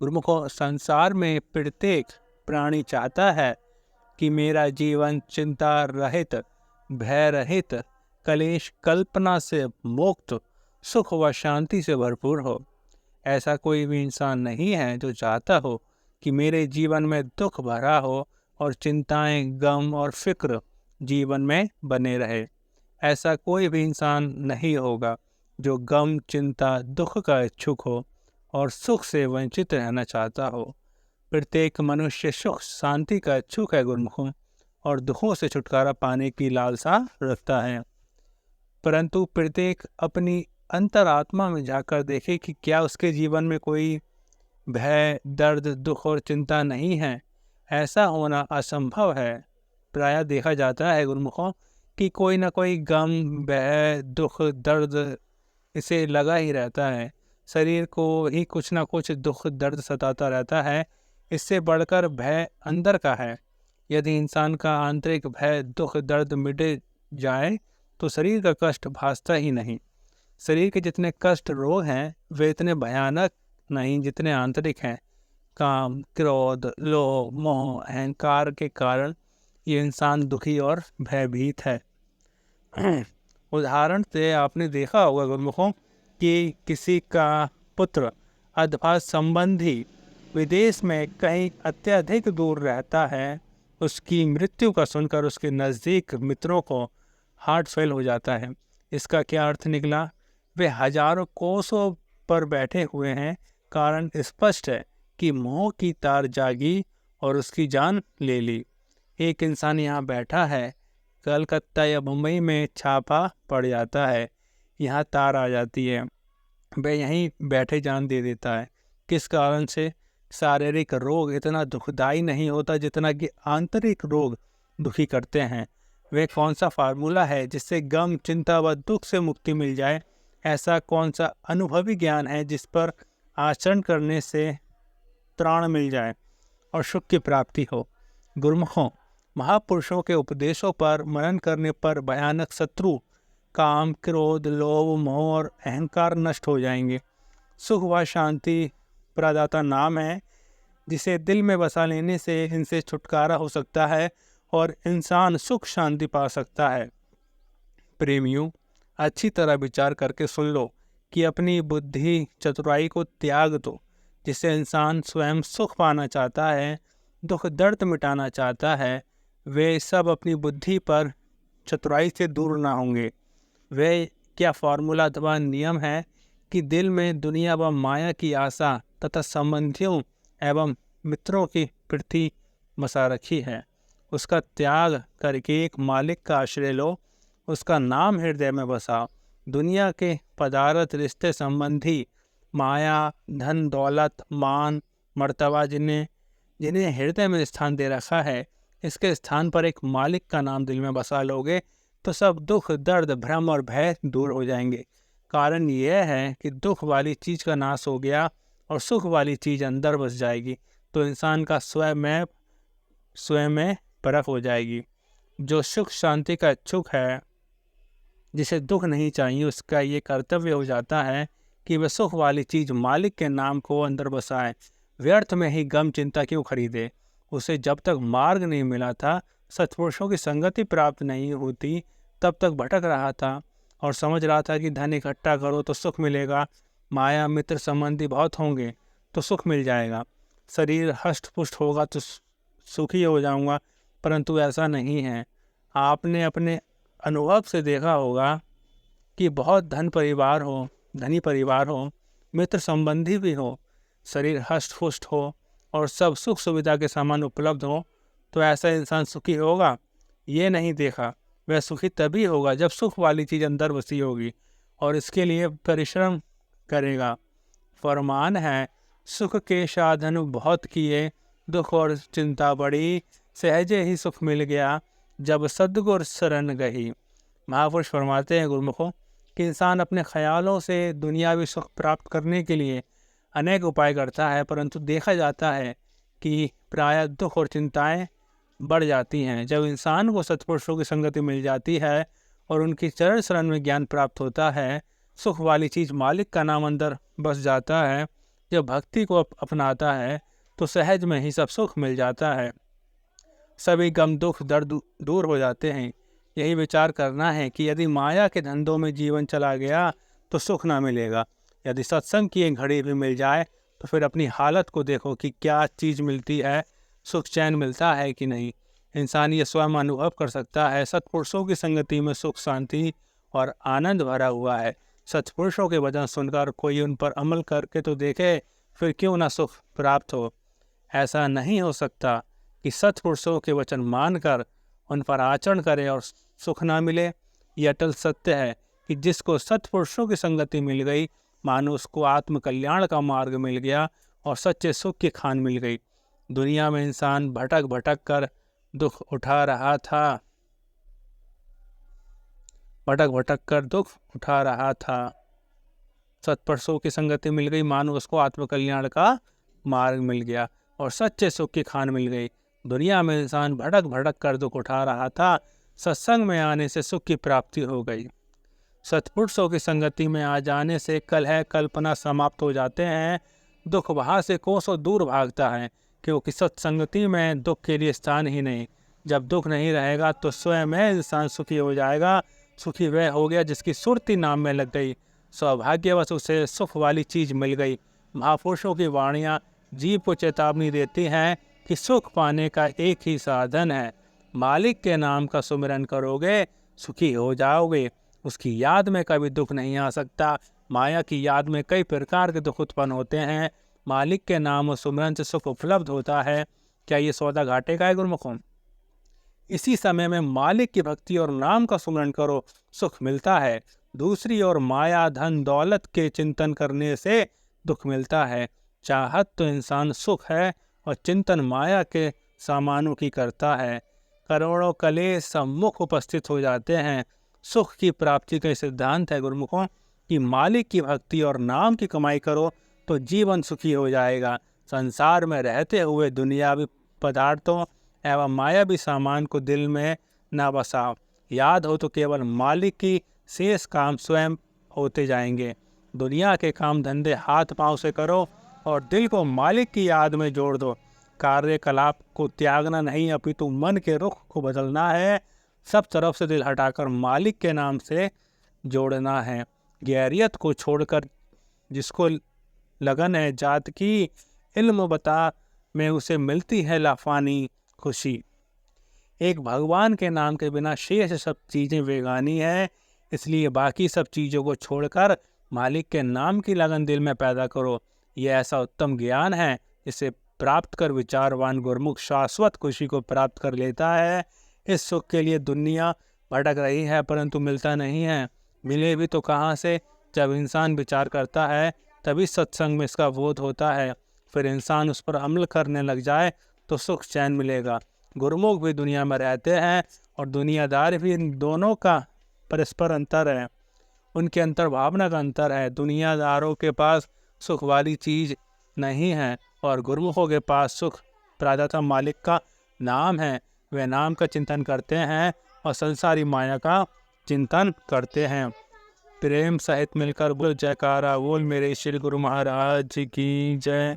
गुरुमुखों, संसार में प्रत्येक प्राणी चाहता है कि मेरा जीवन चिंता रहित, भय रहित, कलेश कल्पना से मुक्त, सुख व शांति से भरपूर हो। ऐसा कोई भी इंसान नहीं है जो चाहता हो कि मेरे जीवन में दुख भरा हो और चिंताएं, गम और फिक्र जीवन में बने रहे। ऐसा कोई भी इंसान नहीं होगा जो गम, चिंता, दुख का इच्छुक हो और सुख से वंचित रहना चाहता हो। प्रत्येक मनुष्य सुख शांति का इच्छुक है गुरुमुखों, और दुखों से छुटकारा पाने की लालसा रखता है। परंतु प्रत्येक अपनी अंतरात्मा में जाकर देखे कि क्या उसके जीवन में कोई भय, दर्द, दुख और चिंता नहीं है। ऐसा होना असंभव है। प्रायः देखा जाता है गुरुमुखों कि कोई ना कोई गम, भय, दुख, दर्द इसे लगा ही रहता है। शरीर को ही कुछ ना कुछ दुख, दर्द सताता रहता है। इससे बढ़कर भय अंदर का है। यदि इंसान का आंतरिक भय, दुख, दर्द मिटे जाए तो शरीर का कष्ट भासता ही नहीं। शरीर के जितने कष्ट, रोग हैं वे इतने भयानक नहीं जितने आंतरिक हैं। काम, क्रोध, लोभ, मोह, अहंकार के कारण ये इंसान दुखी और भयभीत है। उदाहरण से आपने देखा होगा गुरुमुखों कि किसी का पुत्र अथवा संबंधी विदेश में कहीं अत्यधिक दूर रहता है। उसकी मृत्यु का सुनकर उसके नज़दीक मित्रों को हार्ट फेल हो जाता है। इसका क्या अर्थ निकला? वे हजारों कोसों पर बैठे हुए हैं। कारण स्पष्ट है कि मोह की तार जागी और उसकी जान ले ली। एक इंसान यहाँ बैठा है, कलकत्ता या मुंबई में छापा पड़ जाता है, यहाँ तार आ जाती है, वह यहीं बैठे जान दे देता है। किस कारण से? शारीरिक रोग इतना दुखदाई नहीं होता जितना कि आंतरिक रोग दुखी करते हैं। वे कौन सा फार्मूला है जिससे गम, चिंता व दुख से मुक्ति मिल जाए? ऐसा कौन सा अनुभवी ज्ञान है जिस पर आचरण करने से त्राण मिल जाए और सुख की प्राप्ति हो? गुरुमुखों, महापुरुषों के उपदेशों पर मनन करने पर भयानक शत्रु काम, क्रोध, लोभ, मोह और अहंकार नष्ट हो जाएंगे। सुख व शांति प्रदाता नाम है जिसे दिल में बसा लेने से इनसे छुटकारा हो सकता है और इंसान सुख शांति पा सकता है। प्रेमियों, अच्छी तरह विचार करके सुन लो कि अपनी बुद्धि चतुराई को त्याग दो। जिससे इंसान स्वयं सुख पाना चाहता है, दुख दर्द मिटाना चाहता है, वे सब अपनी बुद्धि पर चतुराई से दूर ना होंगे। वे क्या फार्मूला अथवा नियम है कि दिल में दुनिया व माया की आशा तथा संबंधियों एवं मित्रों की प्रति बसा रखी है। उसका त्याग करके एक मालिक का आश्रय लो, उसका नाम हृदय में बसाओ। दुनिया के पदार्थ, रिश्ते, संबंधी, माया, धन, दौलत, मान, मर्तबा जिन्हें हृदय में स्थान दे रखा है, इसके स्थान पर एक मालिक का नाम दिल में बसा लोगे तो सब दुख, दर्द, भ्रम और भय दूर हो जाएंगे। कारण यह है कि दुख वाली चीज़ का नाश हो गया और सुख वाली चीज़ अंदर बस जाएगी, तो इंसान का स्वयं में परख हो जाएगी। जो सुख शांति का इच्छुक है, जिसे दुख नहीं चाहिए, उसका ये कर्तव्य हो जाता है कि वह सुख वाली चीज़ मालिक के नाम को अंदर बसाए। व्यर्थ में ही गम, चिंता क्यों खरीदे? उसे जब तक मार्ग नहीं मिला था, सत्पुरुषों की संगति प्राप्त नहीं होती, तब तक भटक रहा था और समझ रहा था कि धन इकट्ठा करो तो सुख मिलेगा, माया, मित्र, संबंधी बहुत होंगे तो सुख मिल जाएगा, शरीर हष्ट पुष्ट होगा तो सुखी हो जाऊंगा। परंतु ऐसा नहीं है। आपने अपने अनुभव से देखा होगा कि बहुत धनी परिवार हो, मित्र संबंधी भी हो, शरीर हष्ट पुष्ट हो और सब सुख सुविधा के सामान उपलब्ध हो, तो ऐसा इंसान सुखी होगा? ये नहीं देखा। वह सुखी तभी होगा जब सुख वाली चीज़ अंदर बसी होगी और इसके लिए परिश्रम करेगा। फरमान है, सुख के साधन बहुत किए, दुख और चिंता बढ़ी, सहजे ही सुख मिल गया, जब सद्गुर शरण गई। महापुरुष फरमाते हैं गुरुमुखों कि इंसान अपने ख्यालों से दुनियावी सुख प्राप्त करने के लिए अनेक उपाय करता है, परंतु देखा जाता है कि प्रायः दुख और चिंताएं बढ़ जाती हैं। जब इंसान को सत्पुरुषों की संगति मिल जाती है और उनकी चरण शरण में ज्ञान प्राप्त होता है, सुख वाली चीज़ मालिक का नाम अंदर बस जाता है, जब भक्ति को अपनाता है तो सहज में ही सब सुख मिल जाता है, सभी गम दुख दर्द दूर हो जाते हैं। यही विचार करना है कि यदि माया के धंधों में जीवन चला गया तो सुख ना मिलेगा। यदि सत्संग की एक घड़ी भी मिल जाए तो फिर अपनी हालत को देखो कि क्या चीज़ मिलती है, सुख चैन मिलता है कि नहीं। इंसान ये स्वयं अनुभव कर सकता है। सत्पुरुषों की संगति में सुख शांति और आनंद भरा हुआ है। सत्पुरुषों के वचन सुनकर कोई उन पर अमल करके तो देखे, फिर क्यों ना सुख प्राप्त हो। ऐसा नहीं हो सकता कि सत्पुरुषों के वचन मानकर उन पर आचरण करे और सुख ना मिले। ये अटल सत्य है कि जिसको सत्पुरुषों की संगति मिल गई, मानो उसको आत्मकल्याण का मार्ग मिल गया और सच्चे सुख की खान मिल गई। दुनिया में इंसान भटक भटक कर दुख उठा रहा था, सत्पुरुषों की संगति मिल गई, मानो उसको आत्मकल्याण का मार्ग मिल गया और सच्चे सुख की खान मिल गई। दुनिया में इंसान भटक भटक कर दुख उठा रहा था, सत्संग में आने से सुख की प्राप्ति हो गई। सत्पुरुषों की संगति में आ जाने से कलह कल्पना समाप्त हो जाते हैं। दुख वहाँ से कोसों दूर भागता है, क्योंकि सत्संगति में दुख के लिए स्थान ही नहीं। जब दुख नहीं रहेगा तो स्वयं में इंसान सुखी हो जाएगा। सुखी वह हो गया जिसकी सुरती नाम में लग गई। सौभाग्यवश उसे सुख वाली चीज मिल गई। महापुरुषों की वाणियाँ जीव को चेतावनी देती हैं कि सुख पाने का एक ही साधन है, मालिक के नाम का सुमिरन करोगे सुखी हो जाओगे। उसकी याद में कभी दुख नहीं आ सकता। माया की याद में कई प्रकार के दुख उत्पन्न होते हैं, मालिक के नाम और सुमिरन से सुख उपलब्ध होता है। क्या ये सौदा घाटे का है गुरुमुखों? इसी समय में मालिक की भक्ति और नाम का सुमिरन करो, सुख मिलता है। दूसरी ओर माया धन दौलत के चिंतन करने से दुख मिलता है। चाहत तो इंसान सुख है और चिंतन माया के सामानों की करता है। करोड़ों कलेश सम्मुख उपस्थित हो जाते हैं। सुख की प्राप्ति का सिद्धांत है गुरुमुखों कि मालिक की भक्ति और नाम की कमाई करो तो जीवन सुखी हो जाएगा। संसार में रहते हुए दुनियावी पदार्थों एवं मायावी सामान को दिल में न बसाओ। याद हो तो केवल मालिक की शेष काम स्वयं होते जाएंगे। दुनिया के काम धंधे हाथ पांव से करो और दिल को मालिक की याद में जोड़ दो। कार्यकलाप को त्यागना नहीं, अपितु मन के रुख को बदलना है। सब तरफ से दिल हटाकर मालिक के नाम से जोड़ना है। गैरियत को छोड़कर जिसको लगन है जात की, इल्म बता में उसे मिलती है लाफानी खुशी। एक भगवान के नाम के बिना शेष सब चीज़ें बेगानी है। इसलिए बाकी सब चीज़ों को छोड़कर मालिक के नाम की लगन दिल में पैदा करो। यह ऐसा उत्तम ज्ञान है इसे प्राप्त कर विचारवान गुरमुख शाश्वत खुशी को प्राप्त कर लेता है। इस सुख के लिए दुनिया भटक रही है परंतु मिलता नहीं है। मिले भी तो कहाँ से? जब इंसान विचार करता है तभी सत्संग में इसका बोध होता है। फिर इंसान उस पर अमल करने लग जाए तो सुख चैन मिलेगा। गुरमुख भी दुनिया में रहते हैं और दुनियादार भी, इन दोनों का परस्पर अंतर है, उनके अंतर भावना का अंतर है। दुनियादारों के पास सुख वाली चीज नहीं है और गुरमुखों के पास सुख प्रदाता मालिक का नाम है। वे नाम का चिंतन करते हैं और संसारी माया का चिंतन करते हैं। प्रेम सहित मिलकर बोल जयकारा बोल मेरे श्री गुरु महाराज की जय।